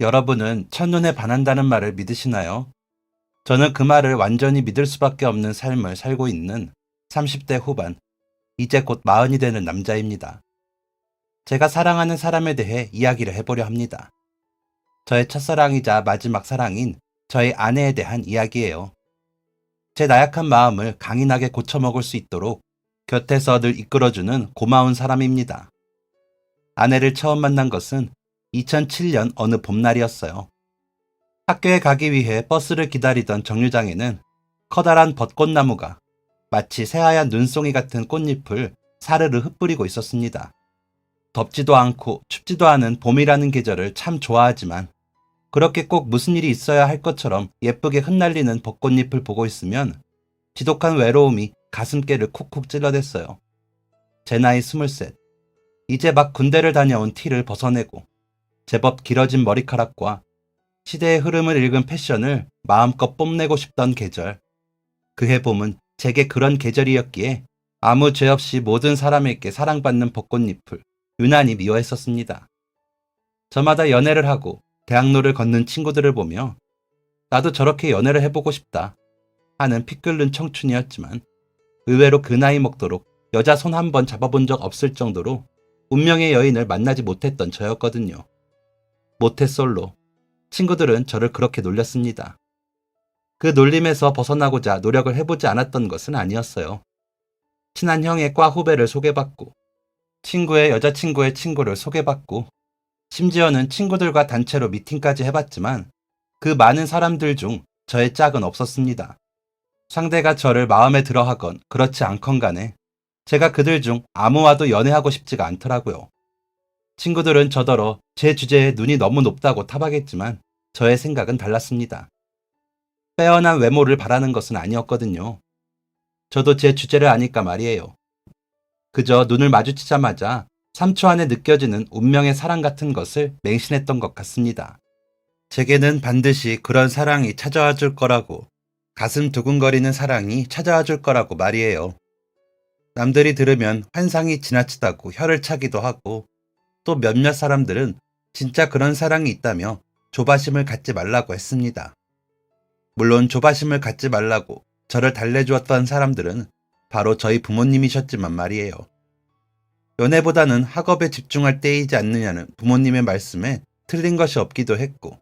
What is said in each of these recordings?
여러분은 첫눈에 반한다는 말을 믿으시나요? 저는 그 말을 완전히 믿을 수밖에 없는 삶을 살고 있는 30대 후반, 이제 곧 40이 되는 남자입니다. 제가 사랑하는 사람에 대해 이야기를 해보려 합니다. 저의 첫사랑이자 마지막 사랑인 저의 아내에 대한 이야기예요. 제 나약한 마음을 강인하게 고쳐먹을 수 있도록 곁에서 늘 이끌어주는 고마운 사람입니다. 아내를 처음 만난 것은 2007년 어느 봄날이었어요. 학교에 가기 위해 버스를 기다리던 정류장에는 커다란 벚꽃나무가 마치 새하얀 눈송이 같은 꽃잎을 사르르 흩뿌리고 있었습니다. 덥지도 않고 춥지도 않은 봄이라는 계절을 참 좋아하지만 그렇게 꼭 무슨 일이 있어야 할 것처럼 예쁘게 흩날리는 벚꽃잎을 보고 있으면 지독한 외로움이 가슴께를 쿡쿡 찔러댔어요. 제 나이 23, 이제 막 군대를 다녀온 티를 벗어내고 제법 길어진 머리카락과 시대의 흐름을 읽은 패션을 마음껏 뽐내고 싶던 계절. 그해 봄은 제게 그런 계절이었기에 아무 죄 없이 모든 사람에게 사랑받는 벚꽃잎을 유난히 미워했었습니다. 저마다 연애를 하고 대학로를 걷는 친구들을 보며 나도 저렇게 연애를 해보고 싶다 하는 피 끓는 청춘이었지만 의외로 그 나이 먹도록 여자 손 한 번 잡아본 적 없을 정도로 운명의 여인을 만나지 못했던 저였거든요. 모태솔로. 친구들은 저를 그렇게 놀렸습니다. 그 놀림에서 벗어나고자 노력을 해보지 않았던 것은 아니었어요. 친한 형의 과 후배를 소개받고 친구의 여자친구의 친구를 소개받고 심지어는 친구들과 단체로 미팅까지 해봤지만 그 많은 사람들 중 저의 짝은 없었습니다. 상대가 저를 마음에 들어하건 그렇지 않건 간에 제가 그들 중 아무와도 연애하고 싶지가 않더라고요. 친구들은 저더러 제 주제에 눈이 너무 높다고 타박했지만 저의 생각은 달랐습니다. 빼어난 외모를 바라는 것은 아니었거든요. 저도 제 주제를 아니까 말이에요. 그저 눈을 마주치자마자 3초 안에 느껴지는 운명의 사랑 같은 것을 맹신했던 것 같습니다. 제게는 반드시 그런 사랑이 찾아와 줄 거라고, 가슴 두근거리는 사랑이 찾아와 줄 거라고 말이에요. 남들이 들으면 환상이 지나치다고 혀를 차기도 하고 또 몇몇 사람들은 진짜 그런 사랑이 있다며 조바심을 갖지 말라고 했습니다. 물론 조바심을 갖지 말라고 저를 달래주었던 사람들은 바로 저희 부모님이셨지만 말이에요. 연애보다는 학업에 집중할 때이지 않느냐는 부모님의 말씀에 틀린 것이 없기도 했고,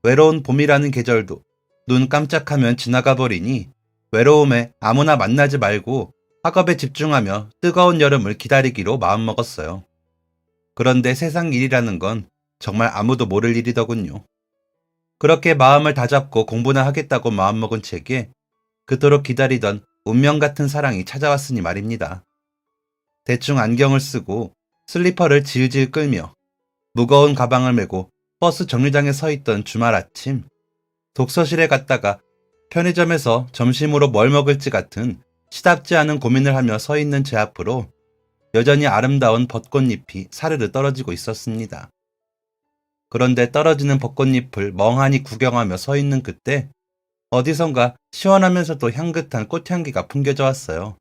외로운 봄이라는 계절도 눈 깜짝하면 지나가 버리니 외로움에 아무나 만나지 말고 학업에 집중하며 뜨거운 여름을 기다리기로 마음먹었어요. 그런데 세상 일이라는 건 정말 아무도 모를 일이더군요. 그렇게 마음을 다잡고 공부나 하겠다고 마음먹은 제게 그토록 기다리던 운명 같은 사랑이 찾아왔으니 말입니다. 대충 안경을 쓰고 슬리퍼를 질질 끌며 무거운 가방을 메고 버스 정류장에 서 있던 주말 아침, 독서실에 갔다가 편의점에서 점심으로 뭘 먹을지 같은 시답지 않은 고민을 하며 서 있는 제 앞으로 여전히 아름다운 벚꽃잎이 사르르 떨어지고 있었습니다. 그런데 떨어지는 벚꽃잎을 멍하니 구경하며 서 있는 그때 어디선가 시원하면서도 향긋한 꽃향기가 풍겨져 왔어요.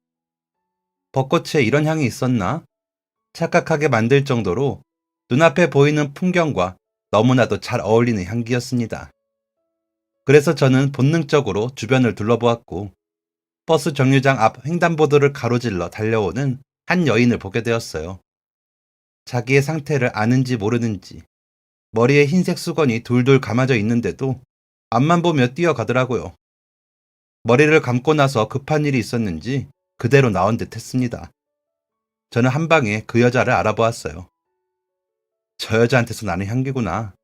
벚꽃에 이런 향이 있었나? 착각하게 만들 정도로 눈앞에 보이는 풍경과 너무나도 잘 어울리는 향기였습니다. 그래서 저는 본능적으로 주변을 둘러보았고 버스 정류장 앞 횡단보도를 가로질러 달려오는 한 여인을 보게 되었어요. 자기의 상태를 아는지 모르는지 머리에 흰색 수건이 둘둘 감아져 있는데도 앞만 보며 뛰어가더라고요. 머리를 감고 나서 급한 일이 있었는지 그대로 나온 듯 했습니다. 저는 한 방에 그 여자를 알아보았어요. 저 여자한테서 나는 향기구나.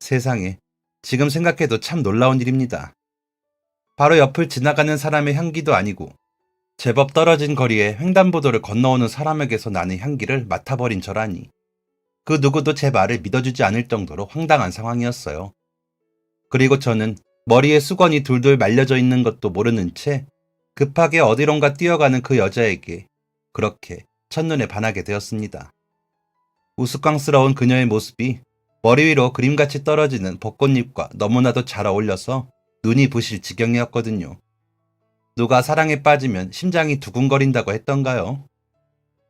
세상에, 지금 생각해도 참 놀라운 일입니다. 바로 옆을 지나가는 사람의 향기도 아니고 제법 떨어진 거리에 횡단보도를 건너오는 사람에게서 나는 향기를 맡아버린 저라니. 그 누구도 제 말을 믿어주지 않을 정도로 황당한 상황이었어요. 그리고 저는 머리에 수건이 둘둘 말려져 있는 것도 모르는 채 급하게 어디론가 뛰어가는 그 여자에게 그렇게 첫눈에 반하게 되었습니다. 우스꽝스러운 그녀의 모습이 머리 위로 그림같이 떨어지는 벚꽃잎과 너무나도 잘 어울려서 눈이 부실 지경이었거든요. 누가 사랑에 빠지면 심장이 두근거린다고 했던가요?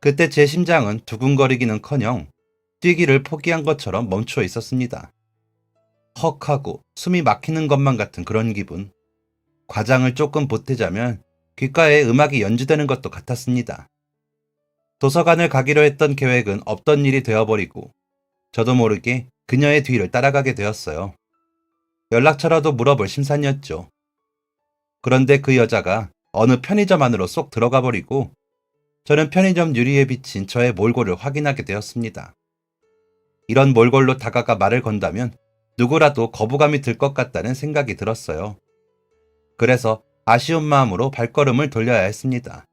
그때 제 심장은 두근거리기는커녕 뛰기를 포기한 것처럼 멈추어 있었습니다. 헉 하고 숨이 막히는 것만 같은 그런 기분. 과장을 조금 보태자면 귓가에 음악이 연주되는 것도 같았습니다. 도서관을 가기로 했던 계획은 없던 일이 되어버리고 저도 모르게 그녀의 뒤를 따라가게 되었어요. 연락처라도 물어볼 심산이었죠. 그런데 그 여자가 어느 편의점 안으로 쏙 들어가 버리고 저는 편의점 유리에 비친 저의 몰골을 확인하게 되었습니다. 이런 몰골로 다가가 말을 건다면 누구라도 거부감이 들 것 같다는 생각이 들었어요. 그래서 아쉬운 마음으로 발걸음을 돌려야 했습니다.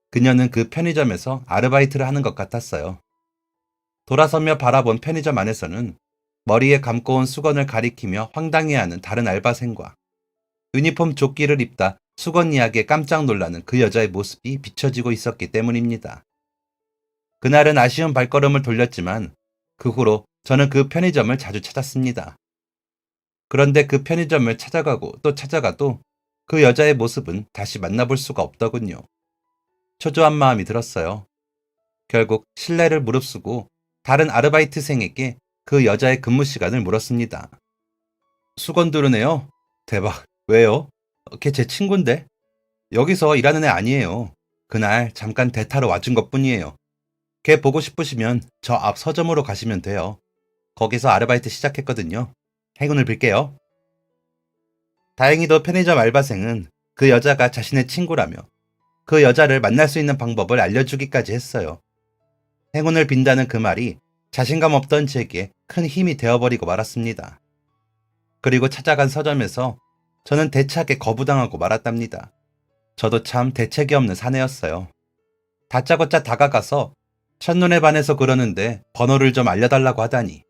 그녀는 그 편의점에서 아르바이트를 하는 것 같았어요. 돌아서며 바라본 편의점 안에서는 머리에 감고 온 수건을 가리키며 황당해하는 다른 알바생과 유니폼 조끼를 입다 수건 이야기에 깜짝 놀라는 그 여자의 모습이 비춰지고 있었기 때문입니다. 그날은 아쉬운 발걸음을 돌렸지만 그 후로 저는 그 편의점을 자주 찾았습니다. 그런데 그 편의점을 찾아가고 또 찾아가도 그 여자의 모습은 다시 만나볼 수가 없더군요. 초조한 마음이 들었어요. 결국 신뢰를 무릅쓰고 다른 아르바이트생에게 그 여자의 근무 시간을 물었습니다. 수건 두르네요? 대박. 왜요? 걔 제 친구인데? 여기서 일하는 애 아니에요. 그날 잠깐 대타로 와준 것뿐이에요. 걔 보고 싶으시면 저 앞 서점으로 가시면 돼요. 거기서 아르바이트 시작했거든요. 행운을 빌게요. 다행히도 편의점 알바생은 그 여자가 자신의 친구라며 그 여자를 만날 수 있는 방법을 알려주기까지 했어요. 행운을 빈다는 그 말이 자신감 없던 제게 큰 힘이 되어버리고 말았습니다. 그리고 찾아간 서점에서 저는 대차게 거부당하고 말았답니다. 저도 참 대책이 없는 사내였어요. 다짜고짜 다가가서 첫눈에 반해서 그러는데 번호를 좀 알려달라고 하다니.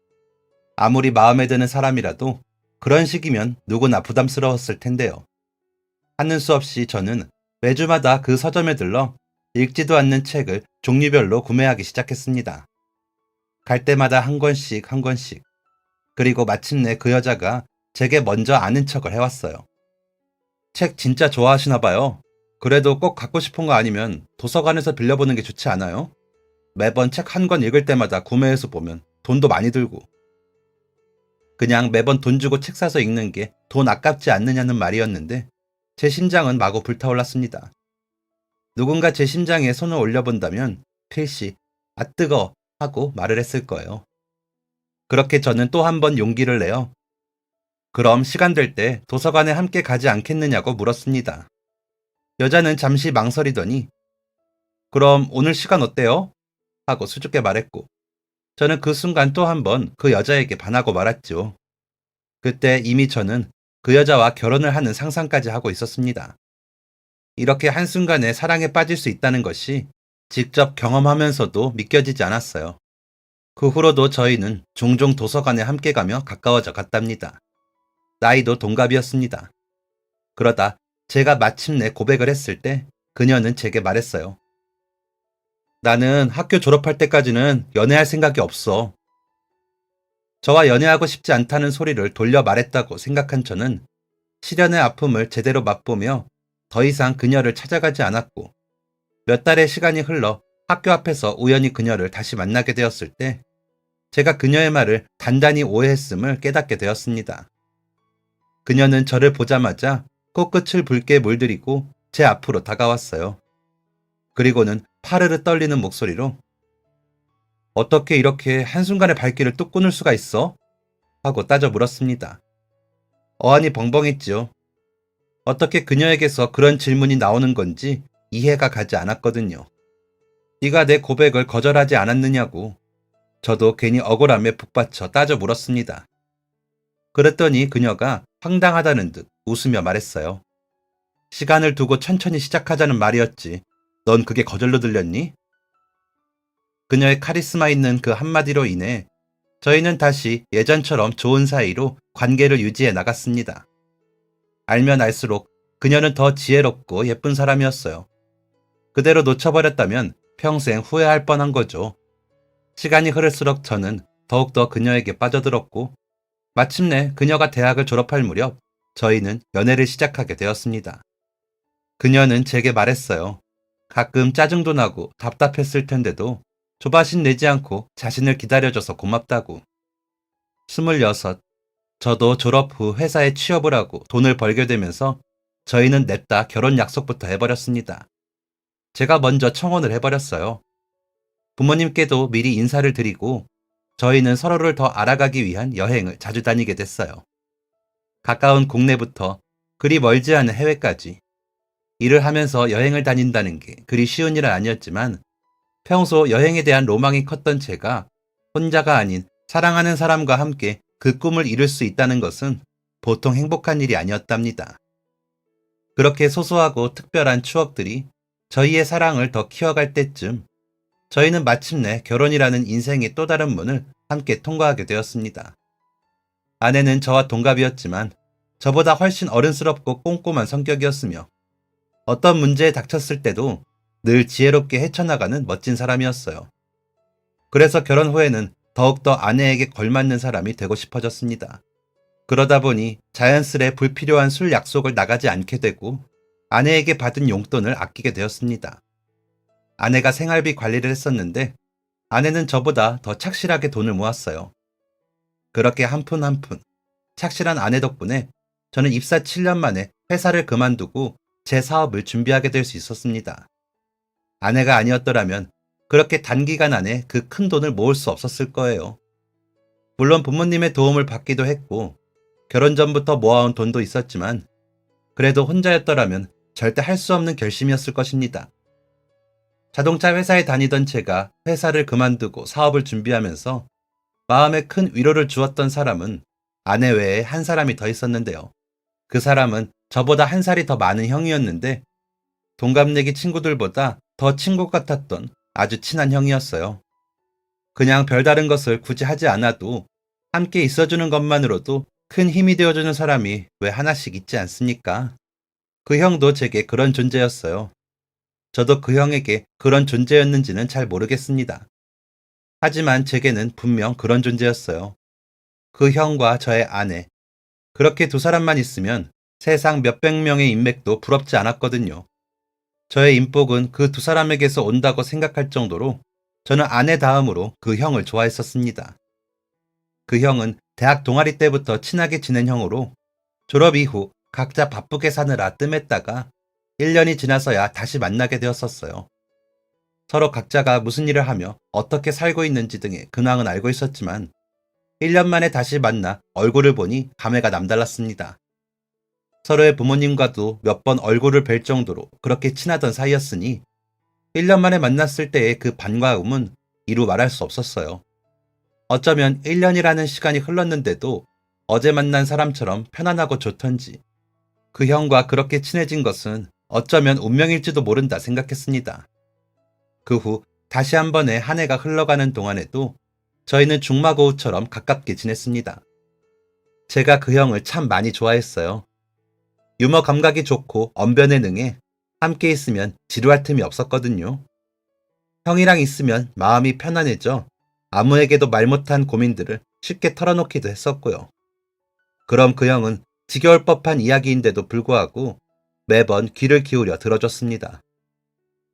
아무리 마음에 드는 사람이라도 그런 식이면 누구나 부담스러웠을 텐데요. 하는 수 없이 저는 매주마다 그 서점에 들러 읽지도 않는 책을 종류별로 구매하기 시작했습니다. 갈 때마다 한 권씩 한 권씩. 그리고 마침내 그 여자가 제게 먼저 아는 척을 해왔어요. 책 진짜 좋아하시나 봐요. 그래도 꼭 갖고 싶은 거 아니면 도서관에서 빌려보는 게 좋지 않아요? 매번 책 한 권 읽을 때마다 구매해서 보면 돈도 많이 들고. 그냥 매번 돈 주고 책 사서 읽는 게 돈 아깝지 않느냐는 말이었는데 제 심장은 마구 불타올랐습니다. 누군가 제 심장에 손을 올려본다면 필시 아 뜨거 하고 말을 했을 거예요. 그렇게 저는 또 한 번 용기를 내어 그럼 시간 될 때 도서관에 함께 가지 않겠느냐고 물었습니다. 여자는 잠시 망설이더니 그럼 오늘 시간 어때요? 하고 수줍게 말했고 저는 그 순간 또 한 번 그 여자에게 반하고 말았죠. 그때 이미 저는 그 여자와 결혼을 하는 상상까지 하고 있었습니다. 이렇게 한순간에 사랑에 빠질 수 있다는 것이 직접 경험하면서도 믿겨지지 않았어요. 그 후로도 저희는 종종 도서관에 함께 가며 가까워져 갔답니다. 나이도 동갑이었습니다. 그러다 제가 마침내 고백을 했을 때 그녀는 제게 말했어요. 나는 학교 졸업할 때까지는 연애할 생각이 없어. 저와 연애하고 싶지 않다는 소리를 돌려 말했다고 생각한 저는 시련의 아픔을 제대로 맛보며 더 이상 그녀를 찾아가지 않았고 몇 달의 시간이 흘러 학교 앞에서 우연히 그녀를 다시 만나게 되었을 때 제가 그녀의 말을 단단히 오해했음을 깨닫게 되었습니다. 그녀는 저를 보자마자 코끝을 붉게 물들이고 제 앞으로 다가왔어요. 그리고는 파르르 떨리는 목소리로 어떻게 이렇게 한순간에 발길을 뚝 끊을 수가 있어? 하고 따져 물었습니다. 어안이 벙벙했지요. 어떻게 그녀에게서 그런 질문이 나오는 건지 이해가 가지 않았거든요. 네가 내 고백을 거절하지 않았느냐고 저도 괜히 억울함에 북받쳐 따져 물었습니다. 그랬더니 그녀가 황당하다는 듯 웃으며 말했어요. 시간을 두고 천천히 시작하자는 말이었지. 넌 그게 거절로 들렸니? 그녀의 카리스마 있는 그 한마디로 인해 저희는 다시 예전처럼 좋은 사이로 관계를 유지해 나갔습니다. 알면 알수록 그녀는 더 지혜롭고 예쁜 사람이었어요. 그대로 놓쳐버렸다면 평생 후회할 뻔한 거죠. 시간이 흐를수록 저는 더욱더 그녀에게 빠져들었고 마침내 그녀가 대학을 졸업할 무렵 저희는 연애를 시작하게 되었습니다. 그녀는 제게 말했어요. 가끔 짜증도 나고 답답했을 텐데도 조바심 내지 않고 자신을 기다려줘서 고맙다고. 26. 저도 졸업 후 회사에 취업을 하고 돈을 벌게 되면서 저희는 냅다 결혼 약속부터 해버렸습니다. 제가 먼저 청혼을 해버렸어요. 부모님께도 미리 인사를 드리고 저희는 서로를 더 알아가기 위한 여행을 자주 다니게 됐어요. 가까운 국내부터 그리 멀지 않은 해외까지. 일을 하면서 여행을 다닌다는 게 그리 쉬운 일은 아니었지만 평소 여행에 대한 로망이 컸던 제가 혼자가 아닌 사랑하는 사람과 함께 그 꿈을 이룰 수 있다는 것은 보통 행복한 일이 아니었답니다. 그렇게 소소하고 특별한 추억들이 저희의 사랑을 더 키워갈 때쯤 저희는 마침내 결혼이라는 인생의 또 다른 문을 함께 통과하게 되었습니다. 아내는 저와 동갑이었지만 저보다 훨씬 어른스럽고 꼼꼼한 성격이었으며 어떤 문제에 닥쳤을 때도 늘 지혜롭게 헤쳐나가는 멋진 사람이었어요. 그래서 결혼 후에는 더욱더 아내에게 걸맞는 사람이 되고 싶어졌습니다. 그러다 보니 자연스레 불필요한 술 약속을 나가지 않게 되고 아내에게 받은 용돈을 아끼게 되었습니다. 아내가 생활비 관리를 했었는데 아내는 저보다 더 착실하게 돈을 모았어요. 그렇게 한 푼 한 푼 착실한 아내 덕분에 저는 입사 7년 만에 회사를 그만두고 제 사업을 준비하게 될 수 있었습니다. 아내가 아니었더라면 그렇게 단기간 안에 그 큰 돈을 모을 수 없었을 거예요. 물론 부모님의 도움을 받기도 했고 결혼 전부터 모아온 돈도 있었지만 그래도 혼자였더라면 절대 할 수 없는 결심이었을 것입니다. 자동차 회사에 다니던 제가 회사를 그만두고 사업을 준비하면서 마음에 큰 위로를 주었던 사람은 아내 외에 한 사람이 더 있었는데요. 그 사람은 저보다 한 살이 더 많은 형이었는데 동갑내기 친구들보다 더 친구 같았던 아주 친한 형이었어요. 그냥 별다른 것을 굳이 하지 않아도 함께 있어주는 것만으로도 큰 힘이 되어주는 사람이 왜 하나씩 있지 않습니까? 그 형도 제게 그런 존재였어요. 저도 그 형에게 그런 존재였는지는 잘 모르겠습니다. 하지만 제게는 분명 그런 존재였어요. 그 형과 저의 아내, 그렇게 두 사람만 있으면 세상 몇백 명의 인맥도 부럽지 않았거든요. 저의 인복은 그 두 사람에게서 온다고 생각할 정도로 저는 아내 다음으로 그 형을 좋아했었습니다. 그 형은 대학 동아리 때부터 친하게 지낸 형으로 졸업 이후 각자 바쁘게 사느라 뜸했다가 1년이 지나서야 다시 만나게 되었었어요. 서로 각자가 무슨 일을 하며 어떻게 살고 있는지 등의 근황은 알고 있었지만 1년 만에 다시 만나 얼굴을 보니 감회가 남달랐습니다. 서로의 부모님과도 몇 번 얼굴을 뵐 정도로 그렇게 친하던 사이였으니 1년 만에 만났을 때의 그 반가움은 이루 말할 수 없었어요. 어쩌면 1년이라는 시간이 흘렀는데도 어제 만난 사람처럼 편안하고 좋던지 그 형과 그렇게 친해진 것은 어쩌면 운명일지도 모른다 생각했습니다. 그 후 다시 한 번의 한 해가 흘러가는 동안에도 저희는 중마고우처럼 가깝게 지냈습니다. 제가 그 형을 참 많이 좋아했어요. 유머 감각이 좋고 언변에 능해 함께 있으면 지루할 틈이 없었거든요. 형이랑 있으면 마음이 편안해져 아무에게도 말 못한 고민들을 쉽게 털어놓기도 했었고요. 그럼 그 형은 지겨울 법한 이야기인데도 불구하고 매번 귀를 기울여 들어줬습니다.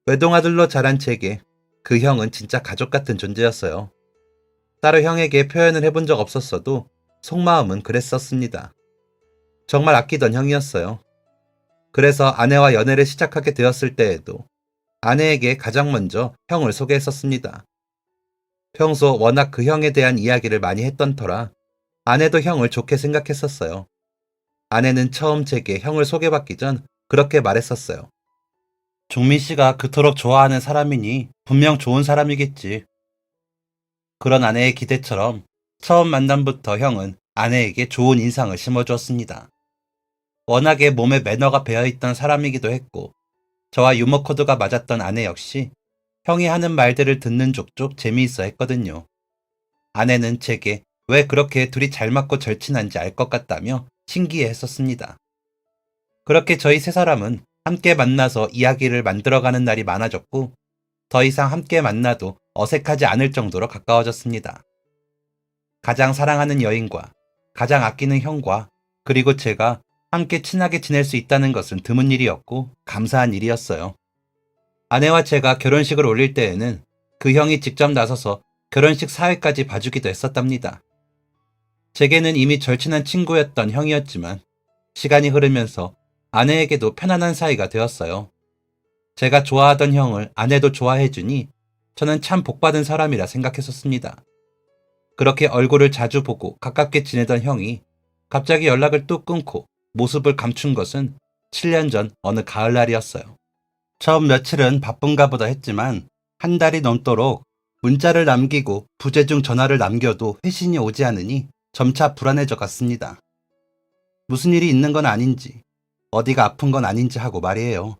외동아들로 자란 제게 그 형은 진짜 가족 같은 존재였어요. 따로 형에게 표현을 해본 적 없었어도 속마음은 그랬었습니다. 정말 아끼던 형이었어요. 그래서 아내와 연애를 시작하게 되었을 때에도 아내에게 가장 먼저 형을 소개했었습니다. 평소 워낙 그 형에 대한 이야기를 많이 했던 터라 아내도 형을 좋게 생각했었어요. 아내는 처음 제게 형을 소개받기 전 그렇게 말했었어요. 종민 씨가 그토록 좋아하는 사람이니 분명 좋은 사람이겠지. 그런 아내의 기대처럼 처음 만남부터 형은 아내에게 좋은 인상을 심어주었습니다. 워낙에 몸에 매너가 배어있던 사람이기도 했고 저와 유머 코드가 맞았던 아내 역시 형이 하는 말들을 듣는 족족 재미있어 했거든요. 아내는 제게 왜 그렇게 둘이 잘 맞고 절친한지 알 것 같다며 신기해 했었습니다. 그렇게 저희 세 사람은 함께 만나서 이야기를 만들어가는 날이 많아졌고 더 이상 함께 만나도 어색하지 않을 정도로 가까워졌습니다. 가장 사랑하는 여인과 가장 아끼는 형과 그리고 제가 함께 친하게 지낼 수 있다는 것은 드문 일이었고 감사한 일이었어요. 아내와 제가 결혼식을 올릴 때에는 그 형이 직접 나서서 결혼식 사회까지 봐주기도 했었답니다. 제게는 이미 절친한 친구였던 형이었지만 시간이 흐르면서 아내에게도 편안한 사이가 되었어요. 제가 좋아하던 형을 아내도 좋아해주니 저는 참 복받은 사람이라 생각했었습니다. 그렇게 얼굴을 자주 보고 가깝게 지내던 형이 갑자기 연락을 뚝 끊고 모습을 감춘 것은 7년 전 어느 가을날이었어요. 처음 며칠은 바쁜가 보다 했지만 한 달이 넘도록 문자를 남기고 부재중 전화를 남겨도 회신이 오지 않으니 점차 불안해져 갔습니다. 무슨 일이 있는 건 아닌지, 어디가 아픈 건 아닌지 하고 말이에요.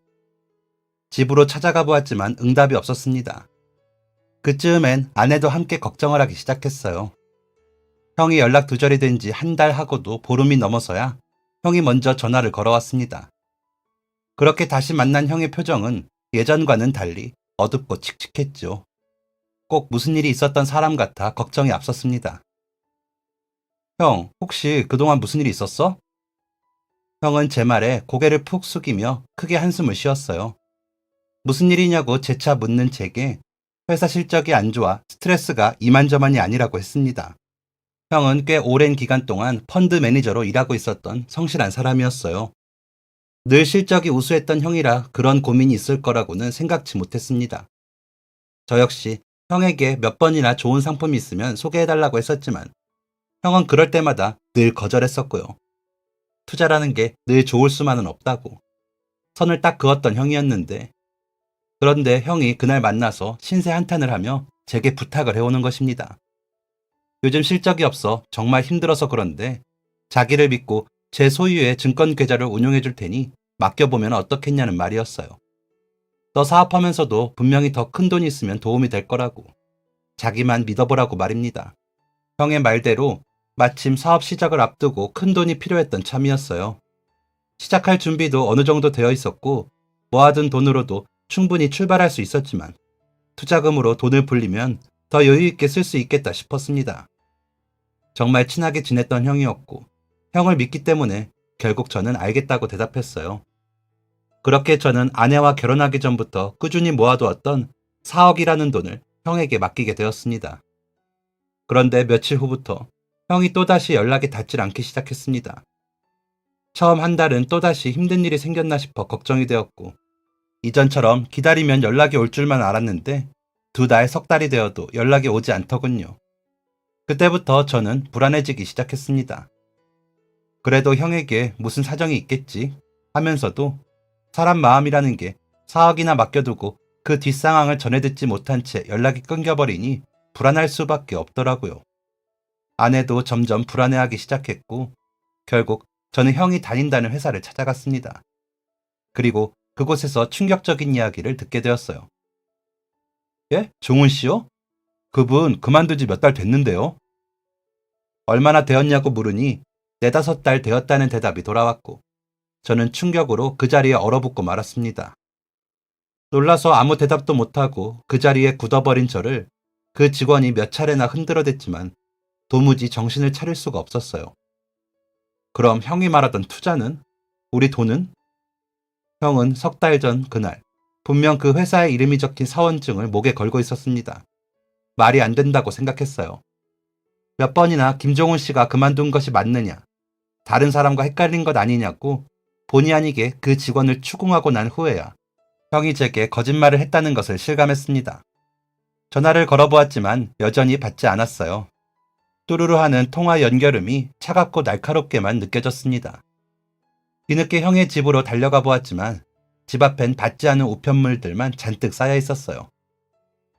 집으로 찾아가 보았지만 응답이 없었습니다. 그쯤엔 아내도 함께 걱정을 하기 시작했어요. 형이 연락 두절이 된 지 한 달 하고도 보름이 넘어서야 형이 먼저 전화를 걸어왔습니다. 그렇게 다시 만난 형의 표정은 예전과는 달리 어둡고 칙칙했죠. 꼭 무슨 일이 있었던 사람 같아 걱정이 앞섰습니다. 형, 혹시 그동안 무슨 일이 있었어? 형은 제 말에 고개를 푹 숙이며 크게 한숨을 쉬었어요. 무슨 일이냐고 재차 묻는 제게 회사 실적이 안 좋아 스트레스가 이만저만이 아니라고 했습니다. 형은 꽤 오랜 기간 동안 펀드 매니저로 일하고 있었던 성실한 사람이었어요. 늘 실적이 우수했던 형이라 그런 고민이 있을 거라고는 생각지 못했습니다. 저 역시 형에게 몇 번이나 좋은 상품이 있으면 소개해달라고 했었지만 형은 그럴 때마다 늘 거절했었고요. 투자라는 게 늘 좋을 수만은 없다고 선을 딱 그었던 형이었는데, 그런데 형이 그날 만나서 신세 한탄을 하며 제게 부탁을 해오는 것입니다. 요즘 실적이 없어 정말 힘들어서 그런데 자기를 믿고 제 소유의 증권 계좌를 운용해 줄 테니 맡겨보면 어떻겠냐는 말이었어요. 너 사업하면서도 분명히 더 큰 돈이 있으면 도움이 될 거라고, 자기만 믿어보라고 말입니다. 형의 말대로 마침 사업 시작을 앞두고 큰 돈이 필요했던 참이었어요. 시작할 준비도 어느 정도 되어 있었고 모아둔 돈으로도 충분히 출발할 수 있었지만 투자금으로 돈을 불리면 더 여유 있게 쓸 수 있겠다 싶었습니다. 정말 친하게 지냈던 형이었고 형을 믿기 때문에 결국 저는 알겠다고 대답했어요. 그렇게 저는 아내와 결혼하기 전부터 꾸준히 모아두었던 4억이라는 돈을 형에게 맡기게 되었습니다. 그런데 며칠 후부터 형이 또다시 연락이 닿질 않기 시작했습니다. 처음 한 달은 또다시 힘든 일이 생겼나 싶어 걱정이 되었고 이전처럼 기다리면 연락이 올 줄만 알았는데 2달, 석 달이 되어도 연락이 오지 않더군요. 그때부터 저는 불안해지기 시작했습니다. 그래도 형에게 무슨 사정이 있겠지 하면서도 사람 마음이라는 게 4억이나 맡겨두고 그 뒷상황을 전해 듣지 못한 채 연락이 끊겨버리니 불안할 수밖에 없더라고요. 아내도 점점 불안해하기 시작했고 결국 저는 형이 다닌다는 회사를 찾아갔습니다. 그리고 그곳에서 충격적인 이야기를 듣게 되었어요. 예? 종훈 씨요? 그분 그만둔 지 몇 달 됐는데요? 얼마나 되었냐고 물으니 4~5달 되었다는 대답이 돌아왔고 저는 충격으로 그 자리에 얼어붙고 말았습니다. 놀라서 아무 대답도 못하고 그 자리에 굳어버린 저를 그 직원이 몇 차례나 흔들어댔지만 도무지 정신을 차릴 수가 없었어요. 그럼 형이 말하던 투자는? 우리 돈은? 형은 석 달 전 그날 분명 그 회사의 이름이 적힌 사원증을 목에 걸고 있었습니다. 말이 안 된다고 생각했어요. 몇 번이나 김종훈 씨가 그만둔 것이 맞느냐, 다른 사람과 헷갈린 것 아니냐고 본의 아니게 그 직원을 추궁하고 난 후에야 형이 제게 거짓말을 했다는 것을 실감했습니다. 전화를 걸어보았지만 여전히 받지 않았어요. 뚜루루 하는 통화 연결음이 차갑고 날카롭게만 느껴졌습니다. 뒤늦게 형의 집으로 달려가 보았지만 집 앞엔 받지 않은 우편물들만 잔뜩 쌓여 있었어요.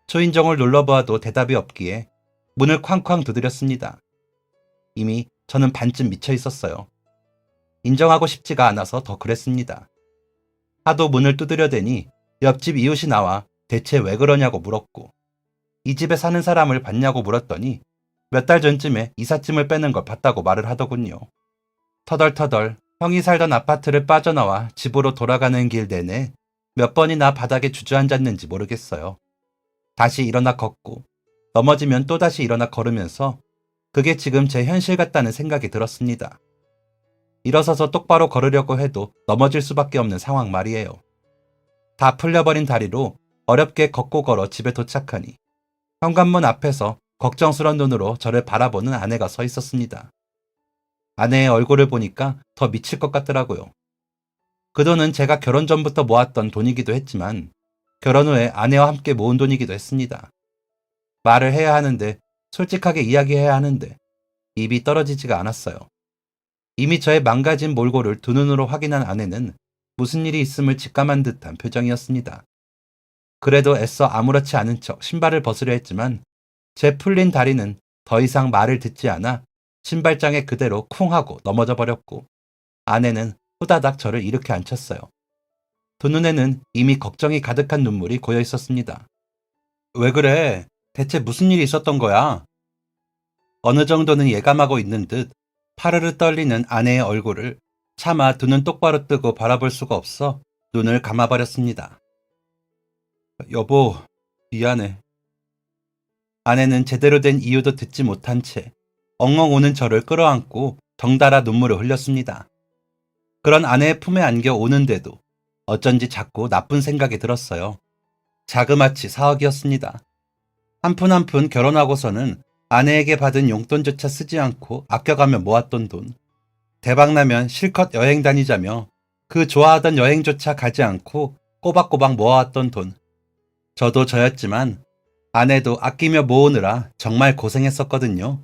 초인종을 눌러보아도 대답이 없기에 문을 쾅쾅 두드렸습니다. 이미 저는 반쯤 미쳐 있었어요. 인정하고 싶지가 않아서 더 그랬습니다. 하도 문을 두드려대니 옆집 이웃이 나와 대체 왜 그러냐고 물었고 이 집에 사는 사람을 봤냐고 물었더니 몇 달 전쯤에 이삿짐을 빼는 걸 봤다고 말을 하더군요. 터덜터덜 형이 살던 아파트를 빠져나와 집으로 돌아가는 길 내내 몇 번이나 바닥에 주저앉았는지 모르겠어요. 다시 일어나 걷고 넘어지면 또다시 일어나 걸으면서 그게 지금 제 현실 같다는 생각이 들었습니다. 일어서서 똑바로 걸으려고 해도 넘어질 수밖에 없는 상황 말이에요. 다 풀려버린 다리로 어렵게 걷고 걸어 집에 도착하니 현관문 앞에서 걱정스런 눈으로 저를 바라보는 아내가 서 있었습니다. 아내의 얼굴을 보니까 더 미칠 것 같더라고요. 그 돈은 제가 결혼 전부터 모았던 돈이기도 했지만 결혼 후에 아내와 함께 모은 돈이기도 했습니다. 말을 해야 하는데, 솔직하게 이야기해야 하는데 입이 떨어지지가 않았어요. 이미 저의 망가진 몰골을 두 눈으로 확인한 아내는 무슨 일이 있음을 직감한 듯한 표정이었습니다. 그래도 애써 아무렇지 않은 척 신발을 벗으려 했지만 제 풀린 다리는 더 이상 말을 듣지 않아 신발장에 그대로 쿵 하고 넘어져 버렸고, 아내는 후다닥 저를 일으켜 앉혔어요. 두 눈에는 이미 걱정이 가득한 눈물이 고여 있었습니다. 왜 그래? 대체 무슨 일이 있었던 거야? 어느 정도는 예감하고 있는 듯 파르르 떨리는 아내의 얼굴을 차마 두 눈 똑바로 뜨고 바라볼 수가 없어 눈을 감아버렸습니다. 여보, 미안해. 아내는 제대로 된 이유도 듣지 못한 채 엉엉 우는 저를 끌어안고 덩달아 눈물을 흘렸습니다. 그런 아내의 품에 안겨 오는데도 어쩐지 자꾸 나쁜 생각이 들었어요. 자그마치 4억이었습니다. 한 푼 한 푼 결혼하고서는 아내에게 받은 용돈조차 쓰지 않고 아껴가며 모았던 돈. 대박나면 실컷 여행 다니자며 그 좋아하던 여행조차 가지 않고 꼬박꼬박 모아왔던 돈. 저도 저였지만 아내도 아끼며 모으느라 정말 고생했었거든요.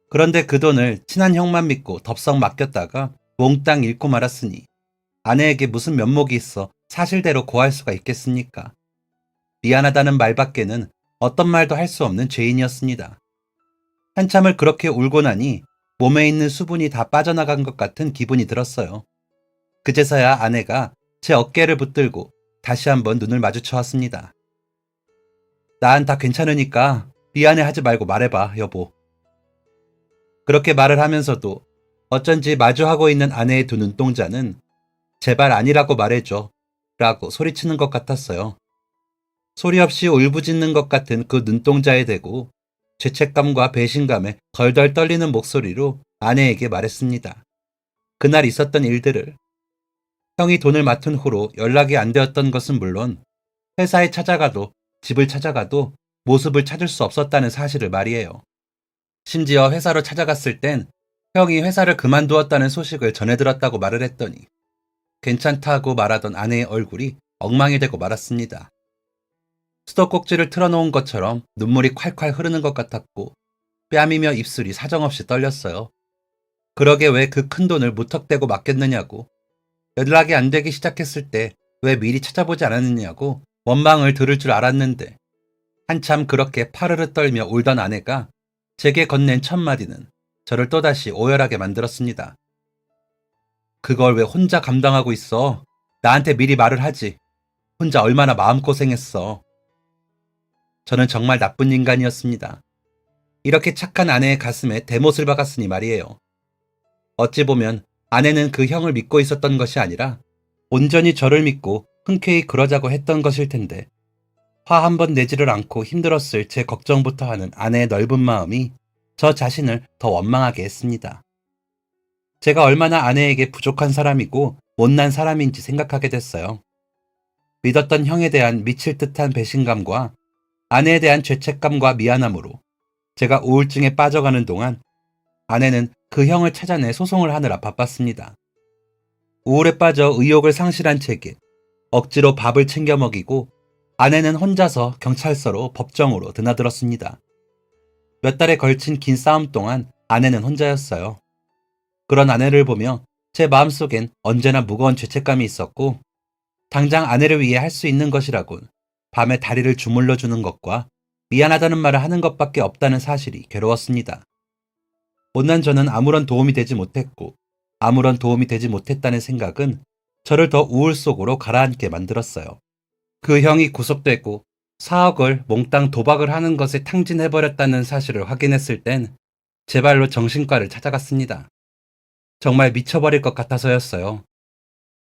그런데 그 돈을 친한 형만 믿고 덥석 맡겼다가 몽땅 잃고 말았으니 아내에게 무슨 면목이 있어 사실대로 고할 수가 있겠습니까? 미안하다는 말밖에는 어떤 말도 할 수 없는 죄인이었습니다. 한참을 그렇게 울고 나니 몸에 있는 수분이 다 빠져나간 것 같은 기분이 들었어요. 그제서야 아내가 제 어깨를 붙들고 다시 한번 눈을 마주쳐 왔습니다. 난 다 괜찮으니까 미안해하지 말고 말해봐, 여보. 그렇게 말을 하면서도 어쩐지 마주하고 있는 아내의 두 눈동자는 제발 아니라고 말해줘 라고 소리치는 것 같았어요. 소리 없이 울부짖는 것 같은 그 눈동자에 대고 죄책감과 배신감에 덜덜 떨리는 목소리로 아내에게 말했습니다. 그날 있었던 일들을. 형이 돈을 맡은 후로 연락이 안 되었던 것은 물론 회사에 찾아가도 집을 찾아가도 모습을 찾을 수 없었다는 사실을 말이에요. 심지어 회사로 찾아갔을 땐 형이 회사를 그만두었다는 소식을 전해들었다고 말을 했더니 괜찮다고 말하던 아내의 얼굴이 엉망이 되고 말았습니다. 수도꼭지를 틀어놓은 것처럼 눈물이 콸콸 흐르는 것 같았고 뺨이며 입술이 사정없이 떨렸어요. 그러게 왜 그 큰 돈을 무턱대고 맡겼느냐고, 연락이 안 되기 시작했을 때 왜 미리 찾아보지 않았느냐고 원망을 들을 줄 알았는데, 한참 그렇게 파르르 떨며 울던 아내가 제게 건넨 첫 마디는 저를 또다시 오열하게 만들었습니다. 그걸 왜 혼자 감당하고 있어? 나한테 미리 말을 하지. 혼자 얼마나 마음고생했어. 저는 정말 나쁜 인간이었습니다. 이렇게 착한 아내의 가슴에 대못을 박았으니 말이에요. 어찌 보면 아내는 그 형을 믿고 있었던 것이 아니라 온전히 저를 믿고 흔쾌히 그러자고 했던 것일 텐데, 화 한 번 내지를 않고 힘들었을 제 걱정부터 하는 아내의 넓은 마음이 저 자신을 더 원망하게 했습니다. 제가 얼마나 아내에게 부족한 사람이고 못난 사람인지 생각하게 됐어요. 믿었던 형에 대한 미칠 듯한 배신감과 아내에 대한 죄책감과 미안함으로 제가 우울증에 빠져가는 동안 아내는 그 형을 찾아내 소송을 하느라 바빴습니다. 우울에 빠져 의욕을 상실한 제게 억지로 밥을 챙겨 먹이고 아내는 혼자서 경찰서로 법정으로 드나들었습니다. 몇 달에 걸친 긴 싸움 동안 아내는 혼자였어요. 그런 아내를 보며 제 마음속엔 언제나 무거운 죄책감이 있었고, 당장 아내를 위해 할 수 있는 것이라곤 밤에 다리를 주물러 주는 것과 미안하다는 말을 하는 것밖에 없다는 사실이 괴로웠습니다. 못난 저는 아무런 도움이 되지 못했고 아무런 도움이 되지 못했다는 생각은 저를 더 우울 속으로 가라앉게 만들었어요. 그 형이 구속되고 4억을 몽땅 도박을 하는 것에 탕진해버렸다는 사실을 확인했을 땐 제 발로 정신과를 찾아갔습니다. 정말 미쳐버릴 것 같아서였어요.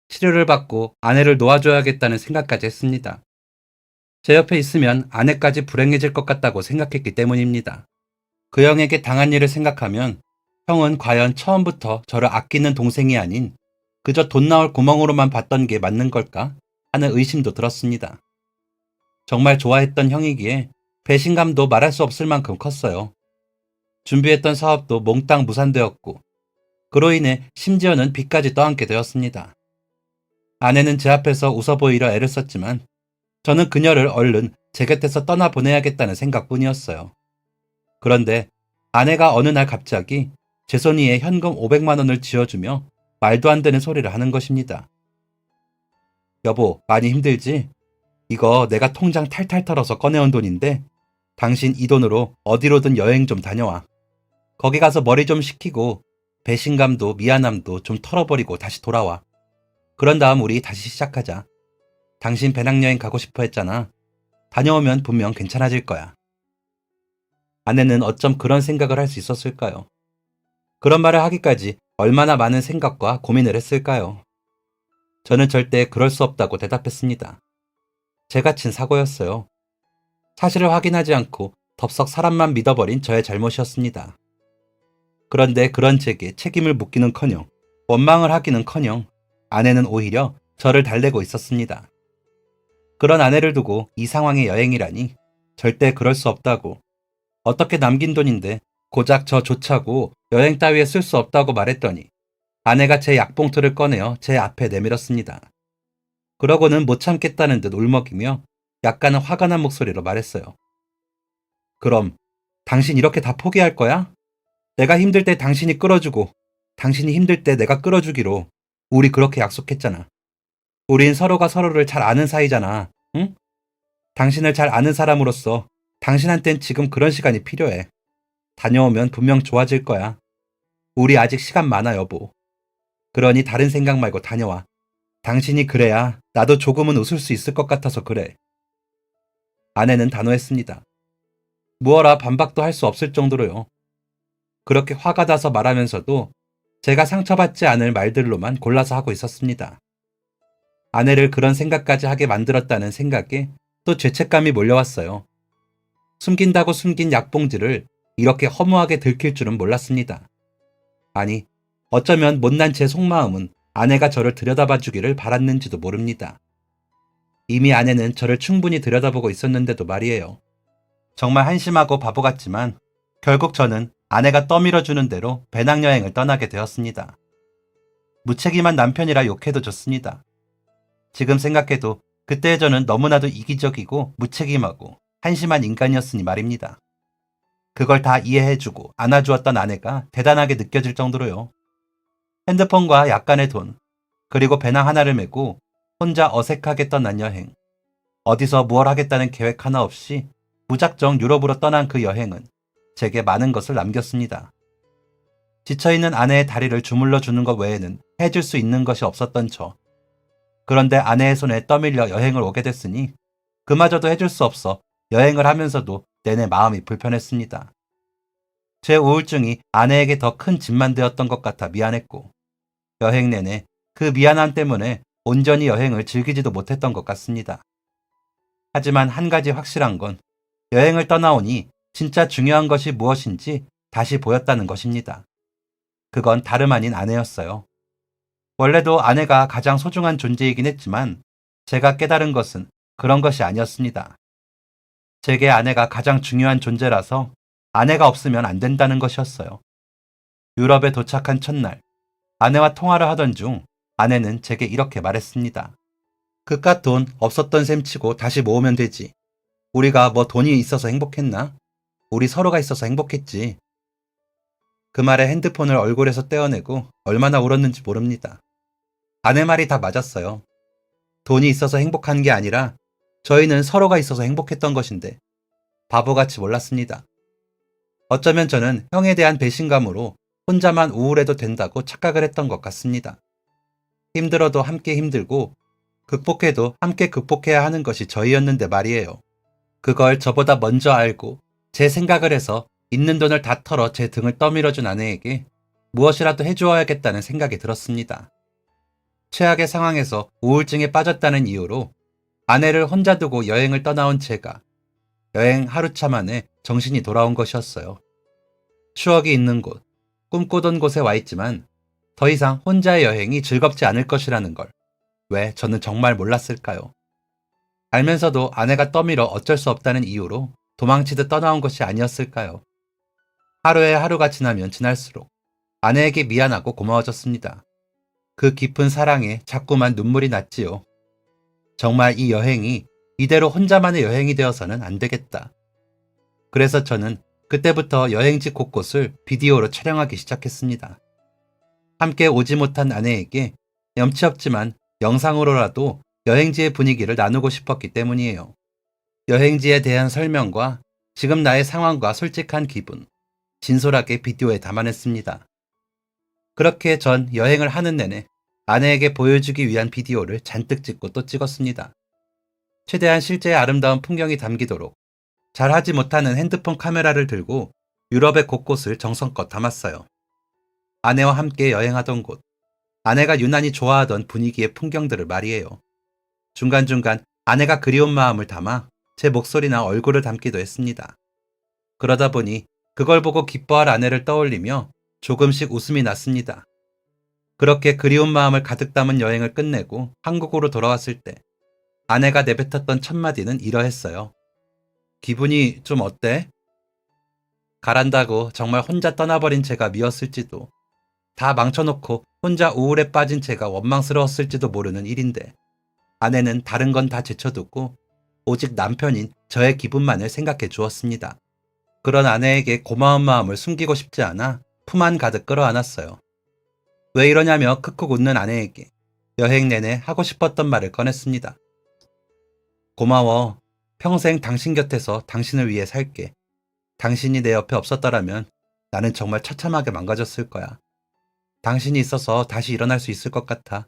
치료를 받고 아내를 놓아줘야겠다는 생각까지 했습니다. 제 옆에 있으면 아내까지 불행해질 것 같다고 생각했기 때문입니다. 그 형에게 당한 일을 생각하면 형은 과연 처음부터 저를 아끼는 동생이 아닌 그저 돈 나올 구멍으로만 봤던 게 맞는 걸까 하는 의심도 들었습니다. 정말 좋아했던 형이기에 배신감도 말할 수 없을 만큼 컸어요. 준비했던 사업도 몽땅 무산되었고 그로 인해 심지어는 빚까지 떠안게 되었습니다. 아내는 제 앞에서 웃어 보이려 애를 썼지만 저는 그녀를 얼른 제 곁에서 떠나보내야겠다는 생각뿐이었어요. 그런데 아내가 어느 날 갑자기 제 손 위에 현금 500만 원을 쥐어주며 말도 안 되는 소리를 하는 것입니다. 여보, 많이 힘들지? 이거 내가 통장 탈탈 털어서 꺼내온 돈인데 당신 이 돈으로 어디로든 여행 좀 다녀와. 거기 가서 머리 좀 식히고 배신감도 미안함도 좀 털어버리고 다시 돌아와. 그런 다음 우리 다시 시작하자. 당신 배낭여행 가고 싶어 했잖아. 다녀오면 분명 괜찮아질 거야. 아내는 어쩜 그런 생각을 할 수 있었을까요? 그런 말을 하기까지 얼마나 많은 생각과 고민을 했을까요? 저는 절대 그럴 수 없다고 대답했습니다. 제가 친 사고였어요. 사실을 확인하지 않고 덥석 사람만 믿어버린 저의 잘못이었습니다. 그런데 그런 제게 책임을 묻기는커녕 원망을 하기는커녕 아내는 오히려 저를 달래고 있었습니다. 그런 아내를 두고 이 상황의 여행이라니 절대 그럴 수 없다고, 어떻게 남긴 돈인데 고작 저 조차고 여행 따위에 쓸 수 없다고 말했더니 아내가 제 약봉투를 꺼내어 제 앞에 내밀었습니다. 그러고는 못 참겠다는 듯 울먹이며 약간은 화가 난 목소리로 말했어요. 그럼 당신 이렇게 다 포기할 거야? 내가 힘들 때 당신이 끌어주고 당신이 힘들 때 내가 끌어주기로 우리 그렇게 약속했잖아. 우린 서로가 서로를 잘 아는 사이잖아. 응? 당신을 잘 아는 사람으로서 당신한텐 지금 그런 시간이 필요해. 다녀오면 분명 좋아질 거야. 우리 아직 시간 많아, 여보. 그러니 다른 생각 말고 다녀와. 당신이 그래야 나도 조금은 웃을 수 있을 것 같아서 그래. 아내는 단호했습니다. 무어라 반박도 할 수 없을 정도로요. 그렇게 화가 나서 말하면서도 제가 상처받지 않을 말들로만 골라서 하고 있었습니다. 아내를 그런 생각까지 하게 만들었다는 생각에 또 죄책감이 몰려왔어요. 숨긴다고 숨긴 약봉지를 이렇게 허무하게 들킬 줄은 몰랐습니다. 아니, 어쩌면 못난 제 속마음은 아내가 저를 들여다봐 주기를 바랐는지도 모릅니다. 이미 아내는 저를 충분히 들여다보고 있었는데도 말이에요. 정말 한심하고 바보 같지만 결국 저는 아내가 떠밀어주는 대로 배낭여행을 떠나게 되었습니다. 무책임한 남편이라 욕해도 좋습니다. 지금 생각해도 그때의 저는 너무나도 이기적이고 무책임하고 한심한 인간이었으니 말입니다. 그걸 다 이해해주고 안아주었던 아내가 대단하게 느껴질 정도로요. 핸드폰과 약간의 돈, 그리고 배낭 하나를 메고 혼자 어색하게 떠난 여행. 어디서 무얼 하겠다는 계획 하나 없이 무작정 유럽으로 떠난 그 여행은 제게 많은 것을 남겼습니다. 지쳐있는 아내의 다리를 주물러 주는 것 외에는 해줄 수 있는 것이 없었던 저. 그런데 아내의 손에 떠밀려 여행을 오게 됐으니 그마저도 해줄 수 없어 여행을 하면서도 내내 마음이 불편했습니다. 제 우울증이 아내에게 더 큰 짐만 되었던 것 같아 미안했고, 여행 내내 그 미안함 때문에 온전히 여행을 즐기지도 못했던 것 같습니다. 하지만 한 가지 확실한 건 여행을 떠나오니 진짜 중요한 것이 무엇인지 다시 보였다는 것입니다. 그건 다름 아닌 아내였어요. 원래도 아내가 가장 소중한 존재이긴 했지만 제가 깨달은 것은 그런 것이 아니었습니다. 제게 아내가 가장 중요한 존재라서 아내가 없으면 안 된다는 것이었어요. 유럽에 도착한 첫날, 아내와 통화를 하던 중 아내는 제게 이렇게 말했습니다. 그깟 돈 없었던 셈 치고 다시 모으면 되지. 우리가 뭐 돈이 있어서 행복했나? 우리 서로가 있어서 행복했지. 그 말에 핸드폰을 얼굴에서 떼어내고 얼마나 울었는지 모릅니다. 아내 말이 다 맞았어요. 돈이 있어서 행복한 게 아니라 저희는 서로가 있어서 행복했던 것인데 바보같이 몰랐습니다. 어쩌면 저는 형에 대한 배신감으로 혼자만 우울해도 된다고 착각을 했던 것 같습니다. 힘들어도 함께 힘들고 극복해도 함께 극복해야 하는 것이 저희였는데 말이에요. 그걸 저보다 먼저 알고 제 생각을 해서 있는 돈을 다 털어 제 등을 떠밀어준 아내에게 무엇이라도 해주어야겠다는 생각이 들었습니다. 최악의 상황에서 우울증에 빠졌다는 이유로 아내를 혼자 두고 여행을 떠나온 제가 여행 하루차 만에 정신이 돌아온 것이었어요. 추억이 있는 곳, 꿈꾸던 곳에 와 있지만 더 이상 혼자의 여행이 즐겁지 않을 것이라는 걸 왜 저는 정말 몰랐을까요? 알면서도 아내가 떠밀어 어쩔 수 없다는 이유로 도망치듯 떠나온 것이 아니었을까요? 하루에 하루가 지나면 지날수록 아내에게 미안하고 고마워졌습니다. 그 깊은 사랑에 자꾸만 눈물이 났지요. 정말 이 여행이 이대로 혼자만의 여행이 되어서는 안 되겠다. 그래서 저는 그때부터 여행지 곳곳을 비디오로 촬영하기 시작했습니다. 함께 오지 못한 아내에게 염치 없지만 영상으로라도 여행지의 분위기를 나누고 싶었기 때문이에요. 여행지에 대한 설명과 지금 나의 상황과 솔직한 기분, 진솔하게 비디오에 담아냈습니다. 그렇게 전 여행을 하는 내내 아내에게 보여주기 위한 비디오를 잔뜩 찍고 또 찍었습니다. 최대한 실제의 아름다운 풍경이 담기도록 잘하지 못하는 핸드폰 카메라를 들고 유럽의 곳곳을 정성껏 담았어요. 아내와 함께 여행하던 곳, 아내가 유난히 좋아하던 분위기의 풍경들을 말이에요. 중간중간 아내가 그리운 마음을 담아 제 목소리나 얼굴을 담기도 했습니다. 그러다 보니 그걸 보고 기뻐할 아내를 떠올리며 조금씩 웃음이 났습니다. 그렇게 그리운 마음을 가득 담은 여행을 끝내고 한국으로 돌아왔을 때 아내가 내뱉었던 첫 마디는 이러했어요. 기분이 좀 어때? 가란다고 정말 혼자 떠나버린 제가 미웠을지도, 다 망쳐놓고 혼자 우울에 빠진 제가 원망스러웠을지도 모르는 일인데 아내는 다른 건 다 제쳐두고 오직 남편인 저의 기분만을 생각해 주었습니다. 그런 아내에게 고마운 마음을 숨기고 싶지 않아 품 안 가득 끌어안았어요. 왜 이러냐며 크크 웃는 아내에게 여행 내내 하고 싶었던 말을 꺼냈습니다. 고마워. 평생 당신 곁에서 당신을 위해 살게. 당신이 내 옆에 없었더라면 나는 정말 처참하게 망가졌을 거야. 당신이 있어서 다시 일어날 수 있을 것 같아.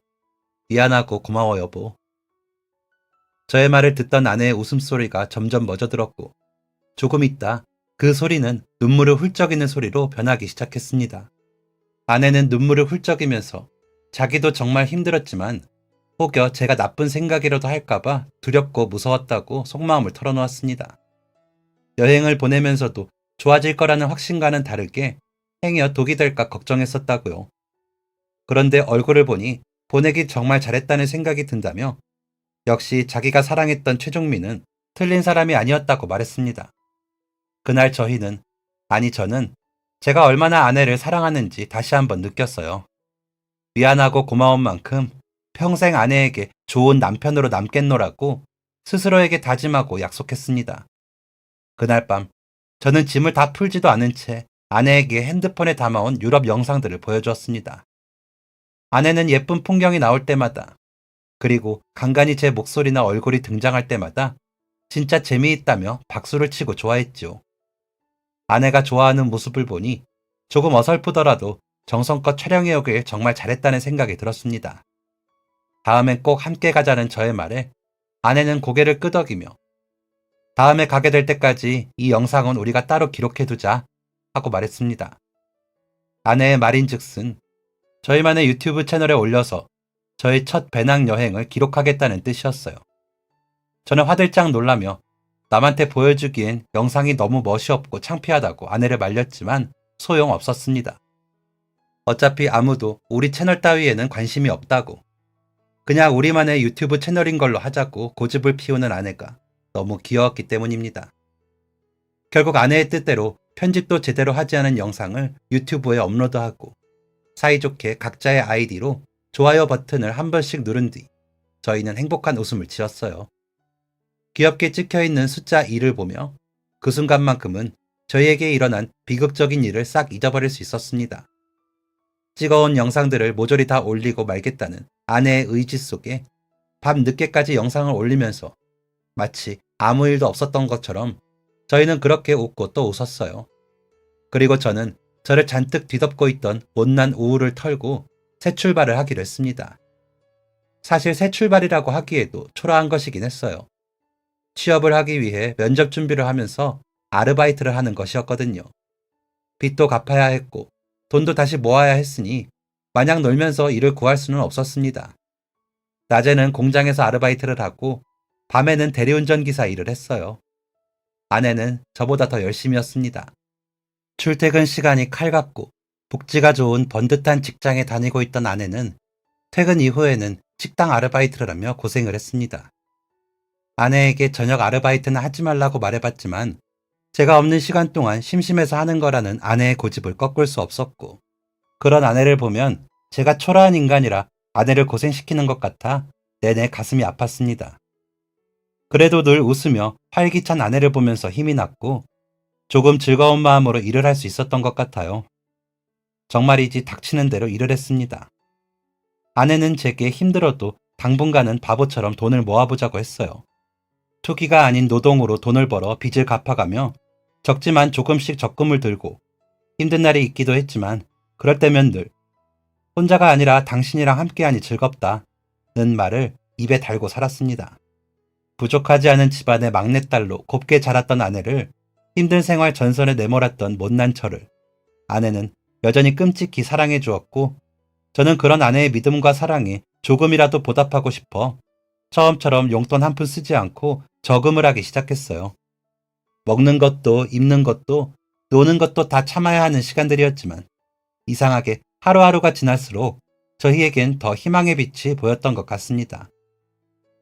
미안하고 고마워 여보. 저의 말을 듣던 아내의 웃음소리가 점점 멎어들었고 조금 있다 그 소리는 눈물을 훌쩍이는 소리로 변하기 시작했습니다. 아내는 눈물을 훌쩍이면서 자기도 정말 힘들었지만 혹여 제가 나쁜 생각이라도 할까봐 두렵고 무서웠다고 속마음을 털어놓았습니다. 여행을 보내면서도 좋아질 거라는 확신과는 다르게 행여 독이 될까 걱정했었다고요. 그런데 얼굴을 보니 보내기 정말 잘했다는 생각이 든다며 역시 자기가 사랑했던 최종민은 틀린 사람이 아니었다고 말했습니다. 그날 저희는, 아니 저는 제가 얼마나 아내를 사랑하는지 다시 한번 느꼈어요. 미안하고 고마운 만큼 평생 아내에게 좋은 남편으로 남겠노라고 스스로에게 다짐하고 약속했습니다. 그날 밤 저는 짐을 다 풀지도 않은 채 아내에게 핸드폰에 담아온 유럽 영상들을 보여주었습니다. 아내는 예쁜 풍경이 나올 때마다 그리고 간간히 제 목소리나 얼굴이 등장할 때마다 진짜 재미있다며 박수를 치고 좋아했지요. 아내가 좋아하는 모습을 보니 조금 어설프더라도 정성껏 촬영해오길 정말 잘했다는 생각이 들었습니다. 다음엔 꼭 함께 가자는 저의 말에 아내는 고개를 끄덕이며 다음에 가게 될 때까지 이 영상은 우리가 따로 기록해두자 하고 말했습니다. 아내의 말인즉슨 저희만의 유튜브 채널에 올려서 저의 첫 배낭여행을 기록하겠다는 뜻이었어요. 저는 화들짝 놀라며 남한테 보여주기엔 영상이 너무 멋이 없고 창피하다고 아내를 말렸지만 소용없었습니다. 어차피 아무도 우리 채널 따위에는 관심이 없다고, 그냥 우리만의 유튜브 채널인 걸로 하자고 고집을 피우는 아내가 너무 귀여웠기 때문입니다. 결국 아내의 뜻대로 편집도 제대로 하지 않은 영상을 유튜브에 업로드하고 사이좋게 각자의 아이디로 좋아요 버튼을 한 번씩 누른 뒤 저희는 행복한 웃음을 지었어요. 귀엽게 찍혀있는 숫자 2를 보며 그 순간만큼은 저희에게 일어난 비극적인 일을 싹 잊어버릴 수 있었습니다. 찍어온 영상들을 모조리 다 올리고 말겠다는 아내의 의지 속에 밤 늦게까지 영상을 올리면서 마치 아무 일도 없었던 것처럼 저희는 그렇게 웃고 또 웃었어요. 그리고 저는 저를 잔뜩 뒤덮고 있던 못난 우울을 털고 새 출발을 하기로 했습니다. 사실 새 출발이라고 하기에도 초라한 것이긴 했어요. 취업을 하기 위해 면접 준비를 하면서 아르바이트를 하는 것이었거든요. 빚도 갚아야 했고 돈도 다시 모아야 했으니 마냥 놀면서 일을 구할 수는 없었습니다. 낮에는 공장에서 아르바이트를 하고 밤에는 대리운전기사 일을 했어요. 아내는 저보다 더 열심히였습니다. 출퇴근 시간이 칼같고 복지가 좋은 번듯한 직장에 다니고 있던 아내는 퇴근 이후에는 식당 아르바이트를 하며 고생을 했습니다. 아내에게 저녁 아르바이트는 하지 말라고 말해봤지만 제가 없는 시간 동안 심심해서 하는 거라는 아내의 고집을 꺾을 수 없었고 그런 아내를 보면 제가 초라한 인간이라 아내를 고생시키는 것 같아 내내 가슴이 아팠습니다. 그래도 늘 웃으며 활기찬 아내를 보면서 힘이 났고 조금 즐거운 마음으로 일을 할 수 있었던 것 같아요. 정말이지 닥치는 대로 일을 했습니다. 아내는 제게 힘들어도 당분간은 바보처럼 돈을 모아보자고 했어요. 투기가 아닌 노동으로 돈을 벌어 빚을 갚아가며 적지만 조금씩 적금을 들고 힘든 날이 있기도 했지만 그럴 때면 늘 혼자가 아니라 당신이랑 함께하니 즐겁다는 말을 입에 달고 살았습니다. 부족하지 않은 집안의 막내딸로 곱게 자랐던 아내를 힘든 생활 전선에 내몰았던 못난 저를 아내는 여전히 끔찍히 사랑해 주었고 저는 그런 아내의 믿음과 사랑에 조금이라도 보답하고 싶어 처음처럼 용돈 한 푼 쓰지 않고 저금을 하기 시작했어요. 먹는 것도 입는 것도 노는 것도 다 참아야 하는 시간들이었지만 이상하게 하루하루가 지날수록 저희에겐 더 희망의 빛이 보였던 것 같습니다.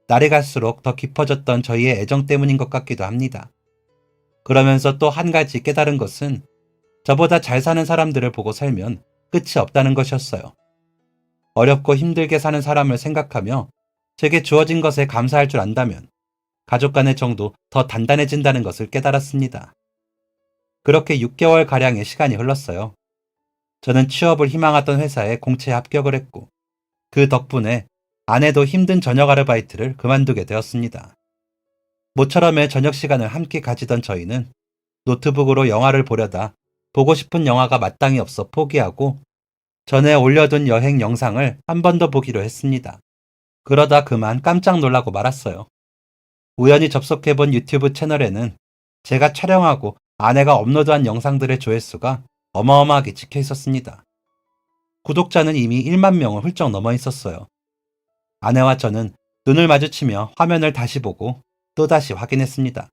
날이 갈수록 더 깊어졌던 저희의 애정 때문인 것 같기도 합니다. 그러면서 또 한 가지 깨달은 것은 저보다 잘 사는 사람들을 보고 살면 끝이 없다는 것이었어요. 어렵고 힘들게 사는 사람을 생각하며 제게 주어진 것에 감사할 줄 안다면 가족 간의 정도 더 단단해진다는 것을 깨달았습니다. 그렇게 6개월가량의 시간이 흘렀어요. 저는 취업을 희망하던 회사에 공채에 합격을 했고 그 덕분에 아내도 힘든 저녁 아르바이트를 그만두게 되었습니다. 모처럼의 저녁 시간을 함께 가지던 저희는 노트북으로 영화를 보려다 보고 싶은 영화가 마땅히 없어 포기하고 전에 올려둔 여행 영상을 한 번 더 보기로 했습니다. 그러다 그만 깜짝 놀라고 말았어요. 우연히 접속해본 유튜브 채널에는 제가 촬영하고 아내가 업로드한 영상들의 조회수가 어마어마하게 찍혀 있었습니다. 구독자는 이미 1만 명을 훌쩍 넘어 있었어요. 아내와 저는 눈을 마주치며 화면을 다시 보고 또다시 확인했습니다.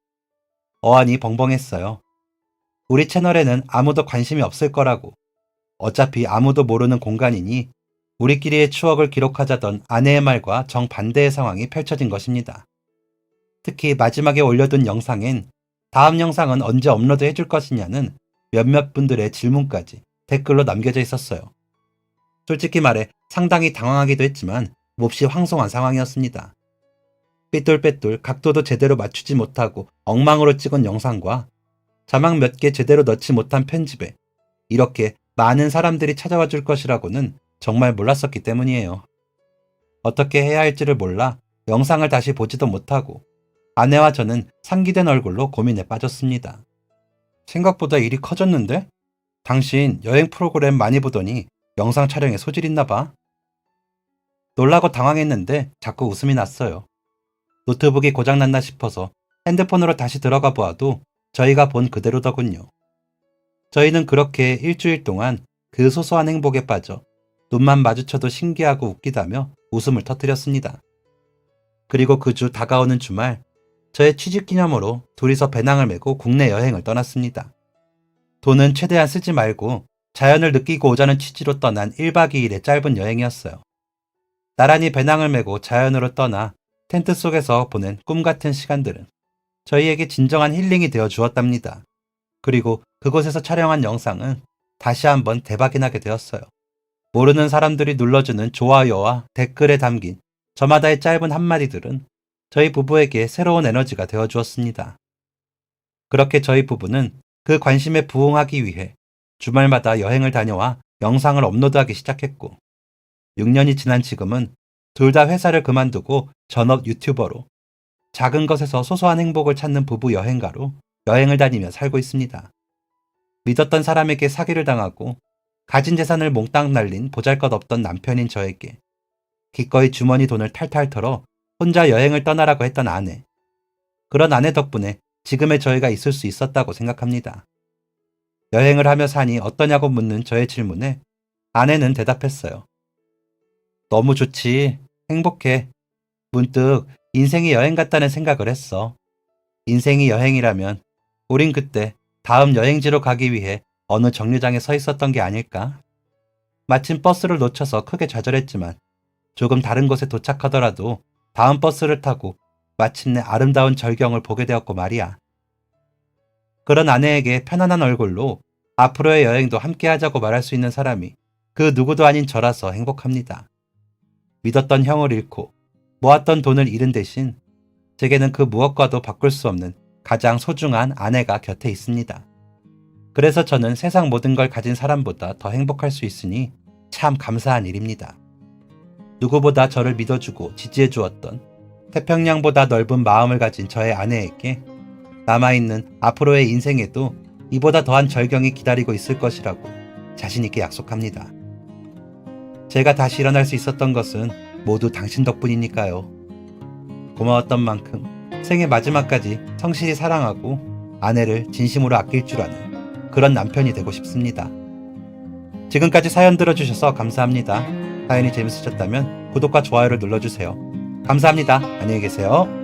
어안이 벙벙했어요. 우리 채널에는 아무도 관심이 없을 거라고, 어차피 아무도 모르는 공간이니 우리끼리의 추억을 기록하자던 아내의 말과 정반대의 상황이 펼쳐진 것입니다. 특히 마지막에 올려둔 영상엔 다음 영상은 언제 업로드 해줄 것이냐는 몇몇 분들의 질문까지 댓글로 남겨져 있었어요. 솔직히 말해 상당히 당황하기도 했지만 몹시 황송한 상황이었습니다. 삐뚤빼뚤 각도도 제대로 맞추지 못하고 엉망으로 찍은 영상과 자막 몇 개 제대로 넣지 못한 편집에 이렇게 많은 사람들이 찾아와 줄 것이라고는 정말 몰랐었기 때문이에요. 어떻게 해야 할지를 몰라 영상을 다시 보지도 못하고 아내와 저는 상기된 얼굴로 고민에 빠졌습니다. 생각보다 일이 커졌는데? 당신 여행 프로그램 많이 보더니 영상 촬영에 소질 있나 봐. 놀라고 당황했는데 자꾸 웃음이 났어요. 노트북이 고장났나 싶어서 핸드폰으로 다시 들어가 보아도 저희가 본 그대로더군요. 저희는 그렇게 일주일 동안 그 소소한 행복에 빠져 눈만 마주쳐도 신기하고 웃기다며 웃음을 터뜨렸습니다. 그리고 그 주 다가오는 주말, 저의 취직 기념으로 둘이서 배낭을 메고 국내 여행을 떠났습니다. 돈은 최대한 쓰지 말고 자연을 느끼고 오자는 취지로 떠난 1박 2일의 짧은 여행이었어요. 나란히 배낭을 메고 자연으로 떠나 텐트 속에서 보낸 꿈 같은 시간들은 저희에게 진정한 힐링이 되어 주었답니다. 그리고 그곳에서 촬영한 영상은 다시 한번 대박이 나게 되었어요. 모르는 사람들이 눌러주는 좋아요와 댓글에 담긴 저마다의 짧은 한마디들은 저희 부부에게 새로운 에너지가 되어 주었습니다. 그렇게 저희 부부는 그 관심에 부응하기 위해 주말마다 여행을 다녀와 영상을 업로드하기 시작했고 6년이 지난 지금은 둘 다 회사를 그만두고 전업 유튜버로 작은 것에서 소소한 행복을 찾는 부부 여행가로 여행을 다니며 살고 있습니다. 믿었던 사람에게 사기를 당하고 가진 재산을 몽땅 날린 보잘것없던 남편인 저에게 기꺼이 주머니 돈을 탈탈 털어 혼자 여행을 떠나라고 했던 아내. 그런 아내 덕분에 지금의 저희가 있을 수 있었다고 생각합니다. 여행을 하며 사니 어떠냐고 묻는 저의 질문에 아내는 대답했어요. 너무 좋지. 행복해. 문득 인생이 여행 같다는 생각을 했어. 인생이 여행이라면 우린 그때 다음 여행지로 가기 위해 어느 정류장에 서 있었던 게 아닐까? 마침 버스를 놓쳐서 크게 좌절했지만 조금 다른 곳에 도착하더라도 다음 버스를 타고 마침내 아름다운 절경을 보게 되었고 말이야. 그런 아내에게 편안한 얼굴로 앞으로의 여행도 함께 하자고 말할 수 있는 사람이 그 누구도 아닌 저라서 행복합니다. 믿었던 형을 잃고 모았던 돈을 잃은 대신 제게는 그 무엇과도 바꿀 수 없는 가장 소중한 아내가 곁에 있습니다. 그래서 저는 세상 모든 걸 가진 사람보다 더 행복할 수 있으니 참 감사한 일입니다. 누구보다 저를 믿어주고 지지해 주었던 태평양보다 넓은 마음을 가진 저의 아내에게 남아있는 앞으로의 인생에도 이보다 더한 절경이 기다리고 있을 것이라고 자신있게 약속합니다. 제가 다시 일어날 수 있었던 것은 모두 당신 덕분이니까요. 고마웠던 만큼 생애 마지막까지 성실히 사랑하고 아내를 진심으로 아낄 줄 아는 그런 남편이 되고 싶습니다. 지금까지 사연 들어주셔서 감사합니다. 사연이 재밌으셨다면 구독과 좋아요를 눌러주세요. 감사합니다. 안녕히 계세요.